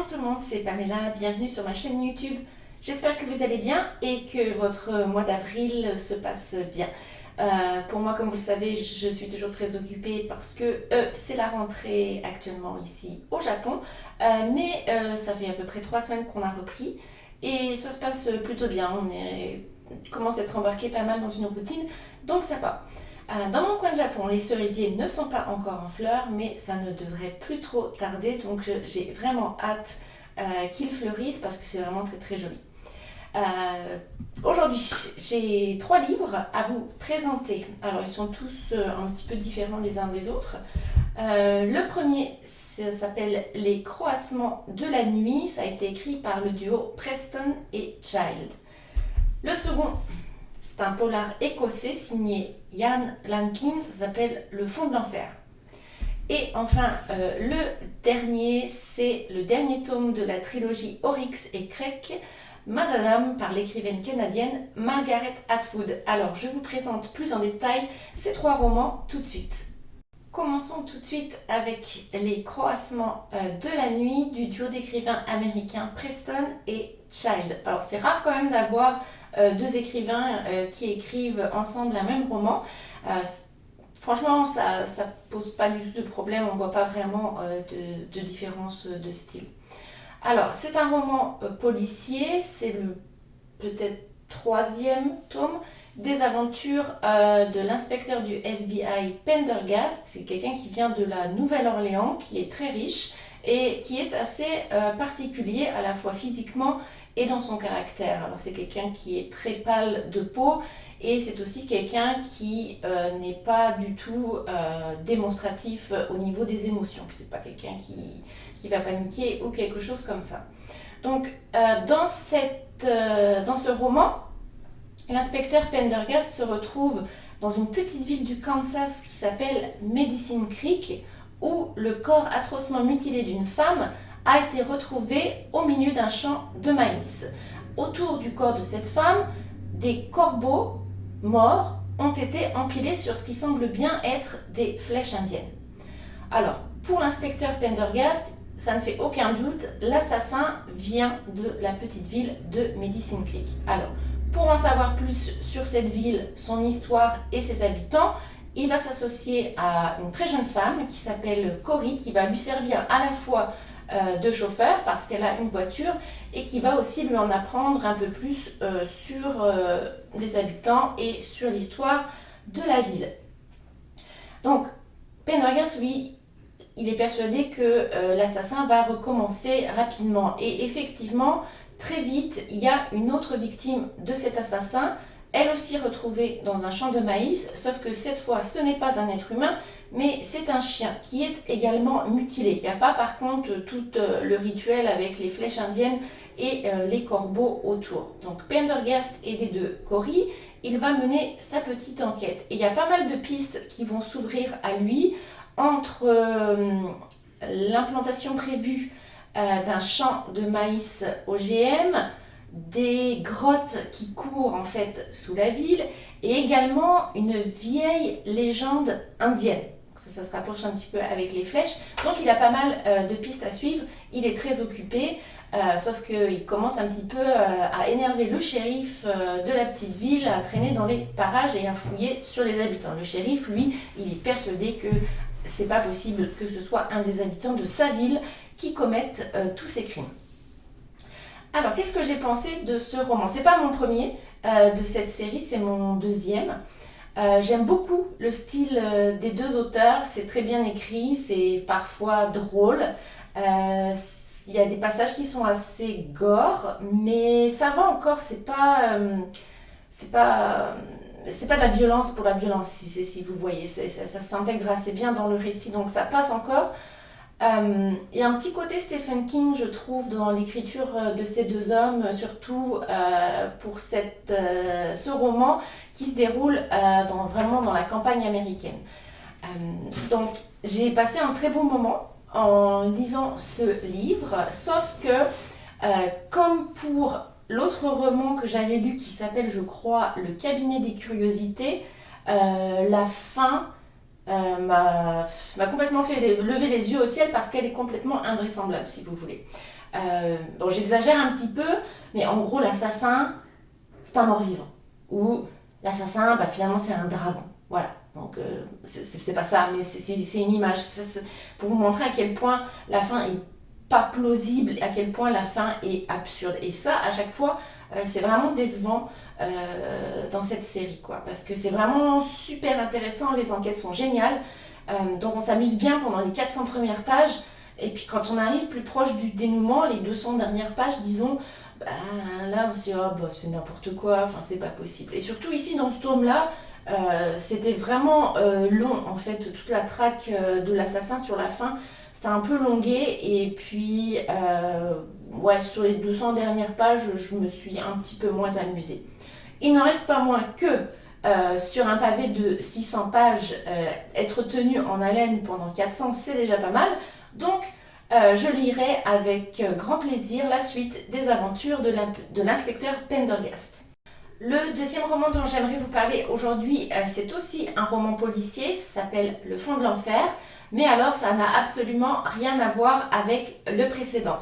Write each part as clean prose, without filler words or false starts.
tout le monde, c'est Pamela, bienvenue sur ma chaîne YouTube. J'espère que vous allez bien et que votre mois d'avril se passe bien. Pour moi, comme vous le savez, je suis toujours très occupée parce que c'est la rentrée actuellement ici au Japon. Mais ça fait à peu près 3 semaines qu'on a repris et ça se passe plutôt bien. On commence à être embarqué pas mal dans une routine, donc ça va. Dans mon coin de Japon, les cerisiers ne sont pas encore en fleurs, mais ça ne devrait plus trop tarder, donc j'ai vraiment hâte qu'ils fleurissent parce que c'est vraiment très très joli. Aujourd'hui, j'ai 3 livres à vous présenter. Alors, ils sont tous un petit peu différents les uns des autres. Le premier s'appelle Les Croassements de la nuit. Ça a été écrit par le duo Preston et Child. Le second, c'est un polar écossais signé Ian Lankin. Ça s'appelle Le fond de l'enfer. Et enfin, le dernier, c'est le dernier tome de la trilogie Oryx et Crake, Madame par l'écrivaine canadienne Margaret Atwood. Alors, je vous présente plus en détail ces 3 romans tout de suite. Commençons tout de suite avec Les Croassements de la nuit du duo d'écrivains américains Preston et Child. Alors, c'est rare quand même d'avoir 2 écrivains qui écrivent ensemble un même roman. Franchement, ça pose pas du tout de problème, on ne voit pas vraiment de différence de style. Alors, c'est un roman policier, c'est le peut-être 3e tome des aventures de l'inspecteur du FBI Pendergast. C'est quelqu'un qui vient de la Nouvelle-Orléans, qui est très riche et qui est assez particulier à la fois physiquement et dans son caractère. Alors, c'est quelqu'un qui est très pâle de peau et c'est aussi quelqu'un qui n'est pas du tout démonstratif au niveau des émotions. C'est pas quelqu'un qui va paniquer ou quelque chose comme ça. Donc, dans ce roman, l'inspecteur Pendergast se retrouve dans une petite ville du Kansas qui s'appelle Medicine Creek, où le corps atrocement mutilé d'une femme a été retrouvé au milieu d'un champ de maïs. Autour du corps de cette femme, des corbeaux morts ont été empilés sur ce qui semble bien être des flèches indiennes. Alors, pour l'inspecteur Pendergast, ça ne fait aucun doute, l'assassin vient de la petite ville de Medicine Creek. Alors, pour en savoir plus sur cette ville, son histoire et ses habitants, il va s'associer à une très jeune femme qui s'appelle Cory, qui va lui servir à la fois de chauffeur parce qu'elle a une voiture et qui va aussi lui en apprendre un peu plus sur les habitants et sur l'histoire de la ville. Donc, Pendergast, lui, il est persuadé que l'assassin va recommencer rapidement. Et effectivement, très vite, il y a une autre victime de cet assassin, elle aussi retrouvée dans un champ de maïs, sauf que cette fois, ce n'est pas un être humain, mais c'est un chien qui est également mutilé. Il n'y a pas par contre tout le rituel avec les flèches indiennes et les corbeaux autour. Donc Pendergast, aidé de Cory, il va mener sa petite enquête. Et il y a pas mal de pistes qui vont s'ouvrir à lui entre l'implantation prévue d'un champ de maïs OGM, des grottes qui courent en fait sous la ville et également une vieille légende indienne. Ça se rapproche un petit peu avec les flèches. Donc il a pas mal de pistes à suivre. Il est très occupé, sauf qu'il commence un petit peu à énerver le shérif de la petite ville, à traîner dans les parages et à fouiller sur les habitants. Le shérif, lui, il est persuadé que c'est pas possible que ce soit un des habitants de sa ville qui commette tous ces crimes. Alors, qu'est-ce que j'ai pensé de ce roman? C'est pas mon premier de cette série, c'est mon 2e. J'aime beaucoup le style des 2 auteurs, c'est très bien écrit, c'est parfois drôle. Il y a des passages qui sont assez gore, mais ça va encore, c'est pas de la violence pour la violence, si vous voyez, ça s'intègre assez bien dans le récit, donc ça passe encore. Il y a un petit côté Stephen King, je trouve, dans l'écriture de ces 2 hommes, surtout pour ce roman qui se déroule vraiment dans la campagne américaine. Donc, j'ai passé un très bon moment en lisant ce livre, sauf que, comme pour l'autre roman que j'avais lu qui s'appelle, je crois, Le cabinet des curiosités, la fin m'a complètement fait lever les yeux au ciel parce qu'elle est complètement invraisemblable, si vous voulez. Bon, j'exagère un petit peu, mais en gros, l'assassin, c'est un mort-vivant. Ou l'assassin, bah, finalement, c'est un dragon. Voilà. Donc, c'est pas ça, mais c'est une image. C'est pour vous montrer à quel point la fin est pas plausible, à quel point la fin est absurde. Et ça, à chaque fois, c'est vraiment décevant dans cette série, quoi. Parce que c'est vraiment super intéressant, les enquêtes sont géniales. Donc, on s'amuse bien pendant les 400 premières pages. Et puis, quand on arrive plus proche du dénouement, les 200 dernières pages, disons, bah, là, on se dit, oh, bah, c'est n'importe quoi, enfin, c'est pas possible. Et surtout, ici, dans ce tome-là, c'était vraiment long, en fait, toute la traque de l'assassin sur la fin. C'était un peu longué, et puis, ouais, sur les 200 dernières pages, je me suis un petit peu moins amusée. Il n'en reste pas moins que sur un pavé de 600 pages, être tenu en haleine pendant 400, c'est déjà pas mal. Donc, je lirai avec grand plaisir la suite des aventures de l'inspecteur Pendergast. Le deuxième roman dont j'aimerais vous parler aujourd'hui, c'est aussi un roman policier, ça s'appelle Le fond de l'enfer, mais alors ça n'a absolument rien à voir avec le précédent.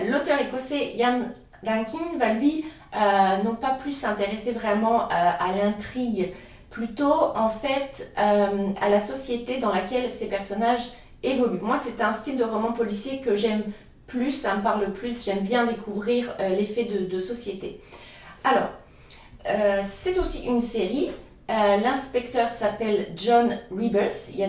L'auteur écossais Ian Rankin va lui non pas plus s'intéresser vraiment à l'intrigue, plutôt en fait à la société dans laquelle ces personnages évoluent. Moi, c'est un style de roman policier que j'aime plus, ça me parle plus, j'aime bien découvrir l'effet de société. Alors, c'est aussi une série. L'inspecteur s'appelle John Rebus. Il y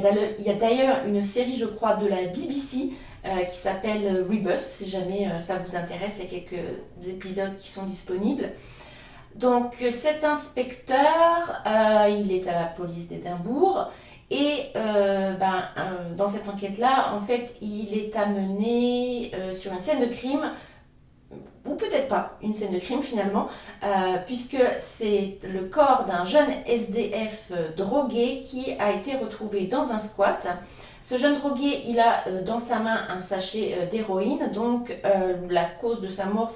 a d'ailleurs une série, je crois, de la BBC qui s'appelle Rebus. Si jamais ça vous intéresse, il y a quelques épisodes qui sont disponibles. Donc cet inspecteur, il est à la police d'Édimbourg. Et dans cette enquête-là, en fait, il est amené sur une scène de crime, ou peut-être pas une scène de crime finalement, puisque c'est le corps d'un jeune SDF drogué qui a été retrouvé dans un squat. Ce jeune drogué, il a dans sa main un sachet d'héroïne, donc la cause de sa mort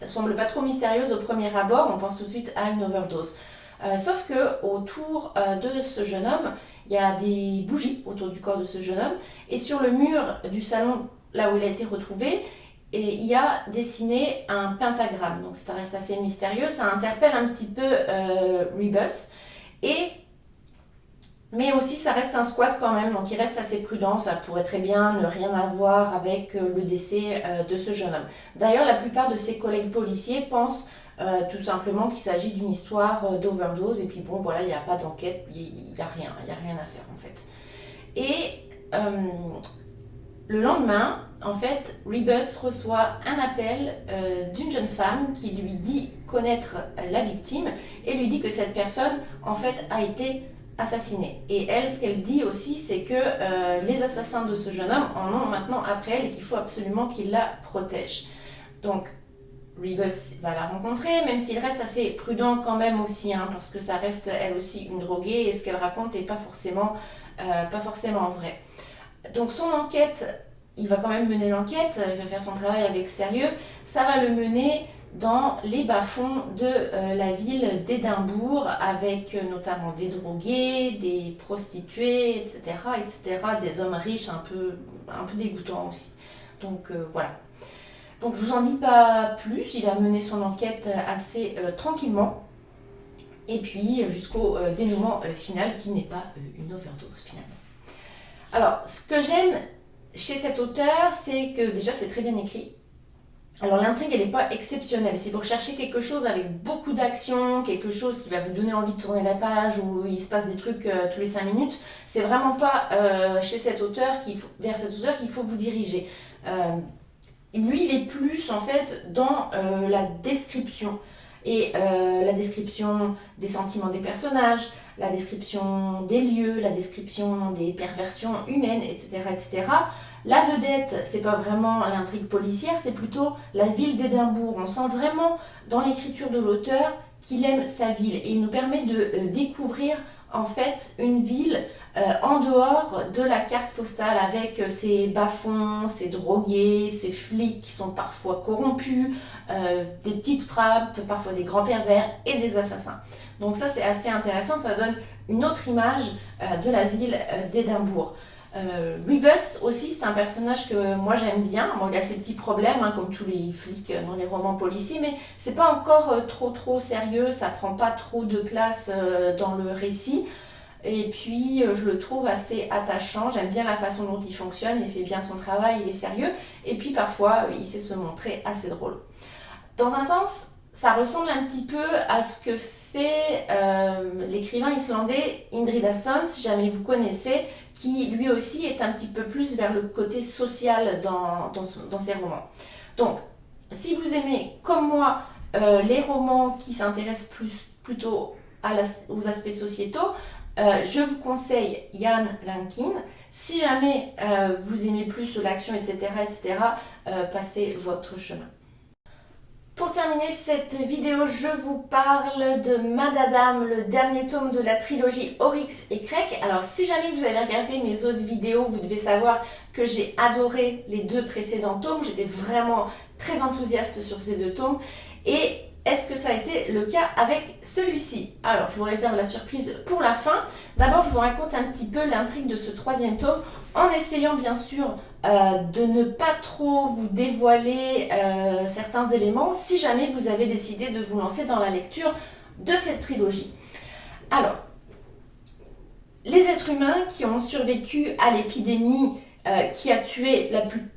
semble pas trop mystérieuse au premier abord, on pense tout de suite à une overdose. Sauf que autour de ce jeune homme, il y a des bougies autour du corps de ce jeune homme, et sur le mur du salon, là où il a été retrouvé, et il y a dessiné un pentagramme. Donc ça reste assez mystérieux, ça interpelle un petit peu Rebus, mais aussi ça reste un squat quand même, donc il reste assez prudent, ça pourrait très bien ne rien avoir avec le décès de ce jeune homme. D'ailleurs, la plupart de ses collègues policiers pensent tout simplement qu'il s'agit d'une histoire d'overdose, et puis bon voilà, il n'y a pas d'enquête, il n'y a rien à faire en fait. Et le lendemain, en fait, Rebus reçoit un appel d'une jeune femme qui lui dit connaître la victime et lui dit que cette personne, en fait, a été assassinée. Et elle, ce qu'elle dit aussi, c'est que les assassins de ce jeune homme en ont maintenant après elle et qu'il faut absolument qu'il la protège. Donc, Rebus va la rencontrer, même s'il reste assez prudent quand même aussi, hein, parce que ça reste elle aussi une droguée et ce qu'elle raconte n'est pas forcément vrai. Donc son enquête, il va quand même mener l'enquête, il va faire son travail avec sérieux, ça va le mener dans les bas-fonds de la ville d'Édimbourg, avec notamment des drogués, des prostituées, etc., des hommes riches un peu dégoûtants aussi. Donc voilà. Donc je vous en dis pas plus, il va mener son enquête assez tranquillement, et puis jusqu'au dénouement final qui n'est pas une overdose finalement. Alors, ce que j'aime chez cet auteur, c'est que déjà c'est très bien écrit. Alors l'intrigue, elle n'est pas exceptionnelle. Si vous recherchez quelque chose avec beaucoup d'action, quelque chose qui va vous donner envie de tourner la page, où il se passe des trucs tous les 5 minutes, c'est vraiment pas vers cet auteur qu'il faut vous diriger. Lui, il est plus en fait dans la description. Et la description des sentiments des personnages, la description des lieux, la description des perversions humaines, etc. La vedette, c'est pas vraiment l'intrigue policière, c'est plutôt la ville d'Édimbourg. On sent vraiment dans l'écriture de l'auteur qu'il aime sa ville et il nous permet de découvrir en fait une ville en dehors de la carte postale, avec ses bas-fonds, ses drogués, ses flics qui sont parfois corrompus, des petites frappes, parfois des grands pervers et des assassins. Donc ça c'est assez intéressant, ça donne une autre image de la ville d'Édimbourg. Rebus aussi, c'est un personnage que moi j'aime bien. Bon, il a ses petits problèmes, hein, comme tous les flics dans les romans policiers, mais c'est pas encore trop sérieux, ça prend pas trop de place dans le récit. Et puis je le trouve assez attachant, j'aime bien la façon dont il fonctionne, il fait bien son travail, il est sérieux, et puis parfois il sait se montrer assez drôle. Dans un sens, ça ressemble un petit peu à ce que fait l'écrivain islandais Indridason, si jamais vous connaissez, qui lui aussi est un petit peu plus vers le côté social dans ses romans. Donc, si vous aimez, comme moi, les romans qui s'intéressent plutôt aux aspects sociétaux, je vous conseille Jan Lankin. Si jamais vous aimez plus l'action, etc., passez votre chemin. Pour terminer cette vidéo, je vous parle de Madadam, le dernier tome de la trilogie Oryx et Crake. Alors si jamais vous avez regardé mes autres vidéos, vous devez savoir que j'ai adoré les 2 précédents tomes. J'étais vraiment très enthousiaste sur ces 2 tomes. Et est-ce que ça a été le cas avec celui-ci? Alors, je vous réserve la surprise pour la fin. D'abord, je vous raconte un petit peu l'intrigue de ce 3e tome, en essayant bien sûr de ne pas trop vous dévoiler certains éléments, si jamais vous avez décidé de vous lancer dans la lecture de cette trilogie. Alors, les êtres humains qui ont survécu à l'épidémie qui a tué la plupart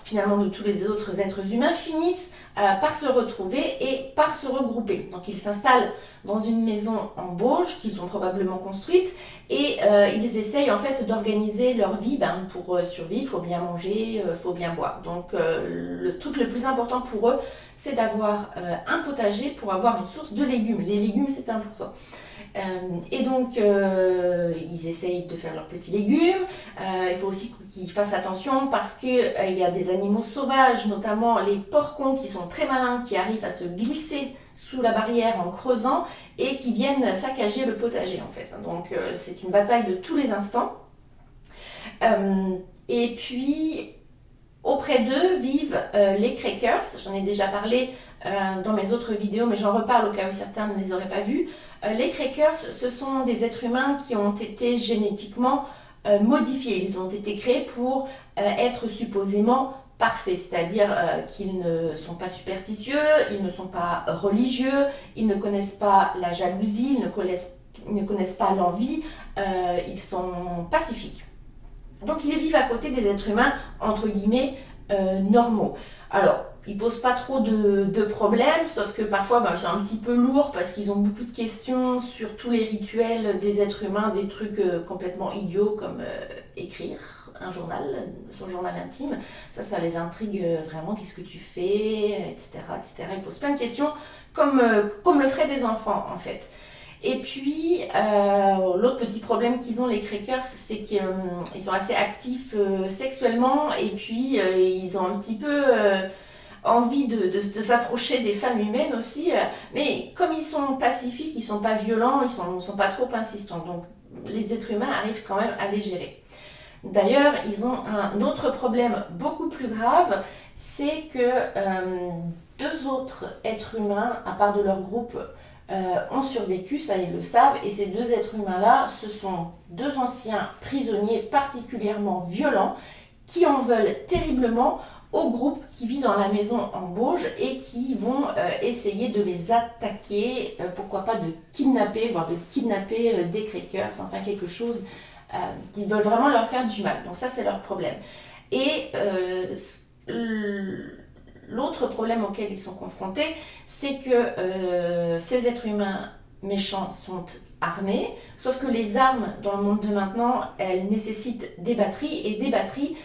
finalement de tous les autres êtres humains finissent par se retrouver et par se regrouper. Donc ils s'installent dans une maison en bauge qu'ils ont probablement construite et ils essayent en fait d'organiser leur vie pour survivre. Il faut bien manger, il faut bien boire. Donc le truc le plus important pour eux, c'est d'avoir un potager pour avoir une source de légumes. Les légumes, c'est important. Et donc ils essayent de faire leurs petits légumes. Il faut aussi qu'ils fassent attention parce qu'il y a des animaux sauvages, notamment les porcons qui sont très malins, qui arrivent à se glisser sous la barrière en creusant et qui viennent saccager le potager en fait. Donc c'est une bataille de tous les instants. Et puis auprès d'eux vivent les Crakers. J'en ai déjà parlé dans mes autres vidéos, mais j'en reparle au cas où certains ne les auraient pas vus. Les Crakers, ce sont des êtres humains qui ont été génétiquement modifiés. Ils ont été créés pour être supposément parfaits, c'est-à-dire qu'ils ne sont pas superstitieux, ils ne sont pas religieux, ils ne connaissent pas la jalousie, ils ne connaissent pas l'envie, ils sont pacifiques. Donc ils vivent à côté des êtres humains, entre guillemets, normaux. Alors, ils posent pas trop de problèmes, sauf que parfois c'est un petit peu lourd parce qu'ils ont beaucoup de questions sur tous les rituels des êtres humains, des trucs complètement idiots comme écrire un journal, son journal intime. Ça les intrigue vraiment, qu'est-ce que tu fais, etc., etc. Ils posent plein de questions comme le feraient des enfants en fait. Et puis, l'autre petit problème qu'ils ont, les Crakers, c'est qu'ils sont assez actifs sexuellement et puis ils ont un petit peu envie de s'approcher des femmes humaines aussi. Mais comme ils sont pacifiques, ils sont pas violents, ils sont pas trop insistants. Donc, les êtres humains arrivent quand même à les gérer. D'ailleurs, ils ont un autre problème beaucoup plus grave, c'est que 2 autres êtres humains, à part de leur groupe, ont survécu, ça ils le savent, et ces 2 êtres humains-là, ce sont 2 anciens prisonniers particulièrement violents qui en veulent terriblement au groupe qui vit dans la maison en bauge et qui vont essayer de les attaquer, pourquoi pas de kidnapper, voire de kidnapper des Crakers, enfin quelque chose qui veulent vraiment leur faire du mal. Donc ça c'est leur problème. Et l'autre problème auquel ils sont confrontés, c'est que ces êtres humains méchants sont armés, sauf que les armes dans le monde de maintenant, elles nécessitent des batteries, et des batteries,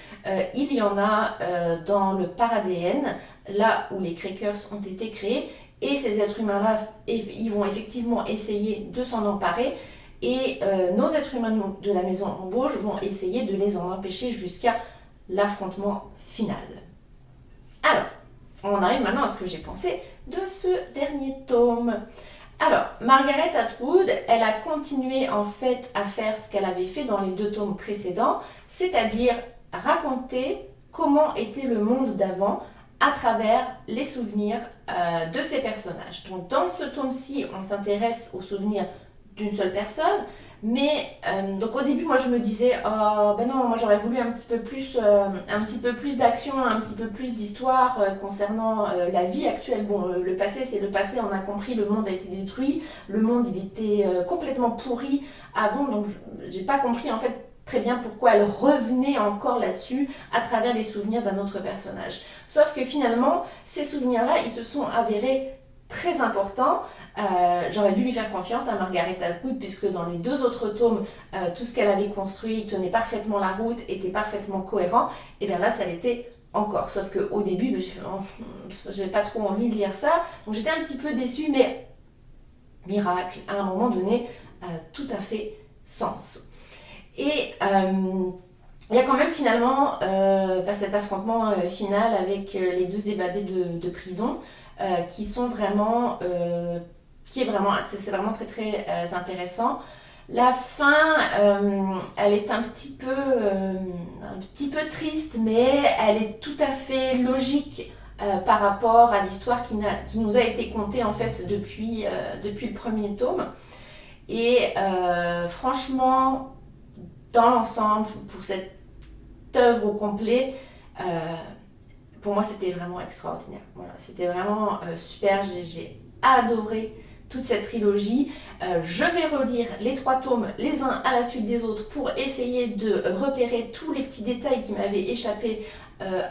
il y en a dans le paradn, là où les Crakers ont été créés, et ces êtres humains-là, ils vont effectivement essayer de s'en emparer, et nos êtres humains de la maison en bauge vont essayer de les en empêcher jusqu'à l'affrontement final. Alors, on arrive maintenant à ce que j'ai pensé de ce dernier tome. Alors, Margaret Atwood, elle a continué en fait à faire ce qu'elle avait fait dans les 2 tomes précédents, c'est-à-dire raconter comment était le monde d'avant à travers les souvenirs de ces personnages. Donc dans ce tome-ci, on s'intéresse aux souvenirs d'une seule personne, Mais donc au début, moi je me disais, oh ben non, moi j'aurais voulu un petit peu plus d'action, un petit peu plus d'histoire concernant la vie actuelle. Bon, le passé c'est le passé, on a compris, le monde a été détruit, le monde il était complètement pourri avant, donc j'ai pas compris en fait très bien pourquoi elle revenait encore là-dessus à travers les souvenirs d'un autre personnage. Sauf que finalement, ces souvenirs-là, ils se sont avérés très importants. J'aurais dû lui faire confiance à Margaret Atwood puisque dans les 2 autres tomes, tout ce qu'elle avait construit tenait parfaitement la route, était parfaitement cohérent. Et bien là, ça l'était encore. Sauf qu'au début, j'avais pas trop envie de lire ça. Donc j'étais un petit peu déçue, mais miracle, à un moment donné, tout à fait sens. Et il y a quand même finalement cet affrontement final avec les 2 évadés de prison qui sont vraiment c'est vraiment très très intéressant. La fin, elle est un petit peu triste, mais elle est tout à fait logique par rapport à l'histoire qui nous a été contée en fait depuis le premier tome. Et franchement, dans l'ensemble, pour cette œuvre au complet, pour moi c'était vraiment extraordinaire. Voilà, c'était vraiment super, j'ai adoré toute cette trilogie. Je vais relire les 3 tomes les uns à la suite des autres pour essayer de repérer tous les petits détails qui m'avaient échappé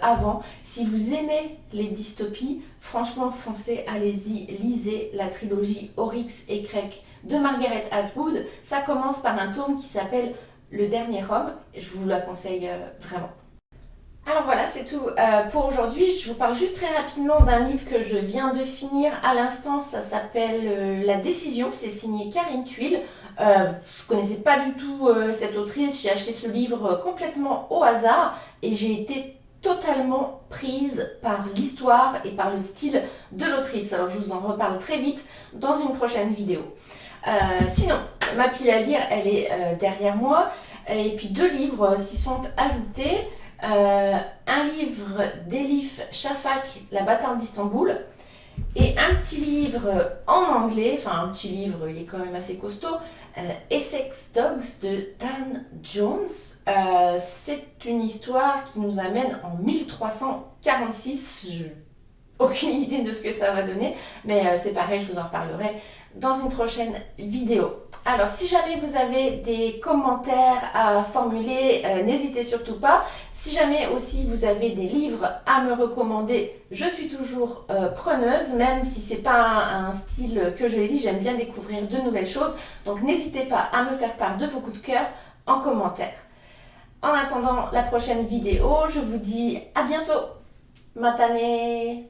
avant. Si vous aimez les dystopies, franchement foncez, allez-y, lisez la trilogie Oryx et Crake de Margaret Atwood. Ça commence par un tome qui s'appelle Le Dernier Homme, et je vous la conseille vraiment. Alors voilà, c'est tout pour aujourd'hui. Je vous parle juste très rapidement d'un livre que je viens de finir à l'instant. Ça s'appelle La Décision, c'est signé Karine Thuil. Je ne connaissais pas du tout cette autrice. J'ai acheté ce livre complètement au hasard et j'ai été totalement prise par l'histoire et par le style de l'autrice. Alors je vous en reparle très vite dans une prochaine vidéo. Sinon, ma pile à lire, elle est derrière moi. Et puis 2 livres s'y sont ajoutés. Un livre d'Elif Shafak, La bâtarde d'Istanbul, et un petit livre en anglais, enfin un petit livre, il est quand même assez costaud, Essex Dogs de Dan Jones. C'est une histoire qui nous amène en 1346. Aucune idée de ce que ça va donner, mais c'est pareil, je vous en reparlerai dans une prochaine vidéo. Alors, si jamais vous avez des commentaires à formuler, n'hésitez surtout pas. Si jamais aussi vous avez des livres à me recommander, je suis toujours preneuse, même si c'est pas un style que je lis, j'aime bien découvrir de nouvelles choses. Donc, n'hésitez pas à me faire part de vos coups de cœur en commentaire. En attendant la prochaine vidéo, je vous dis à bientôt. Matane!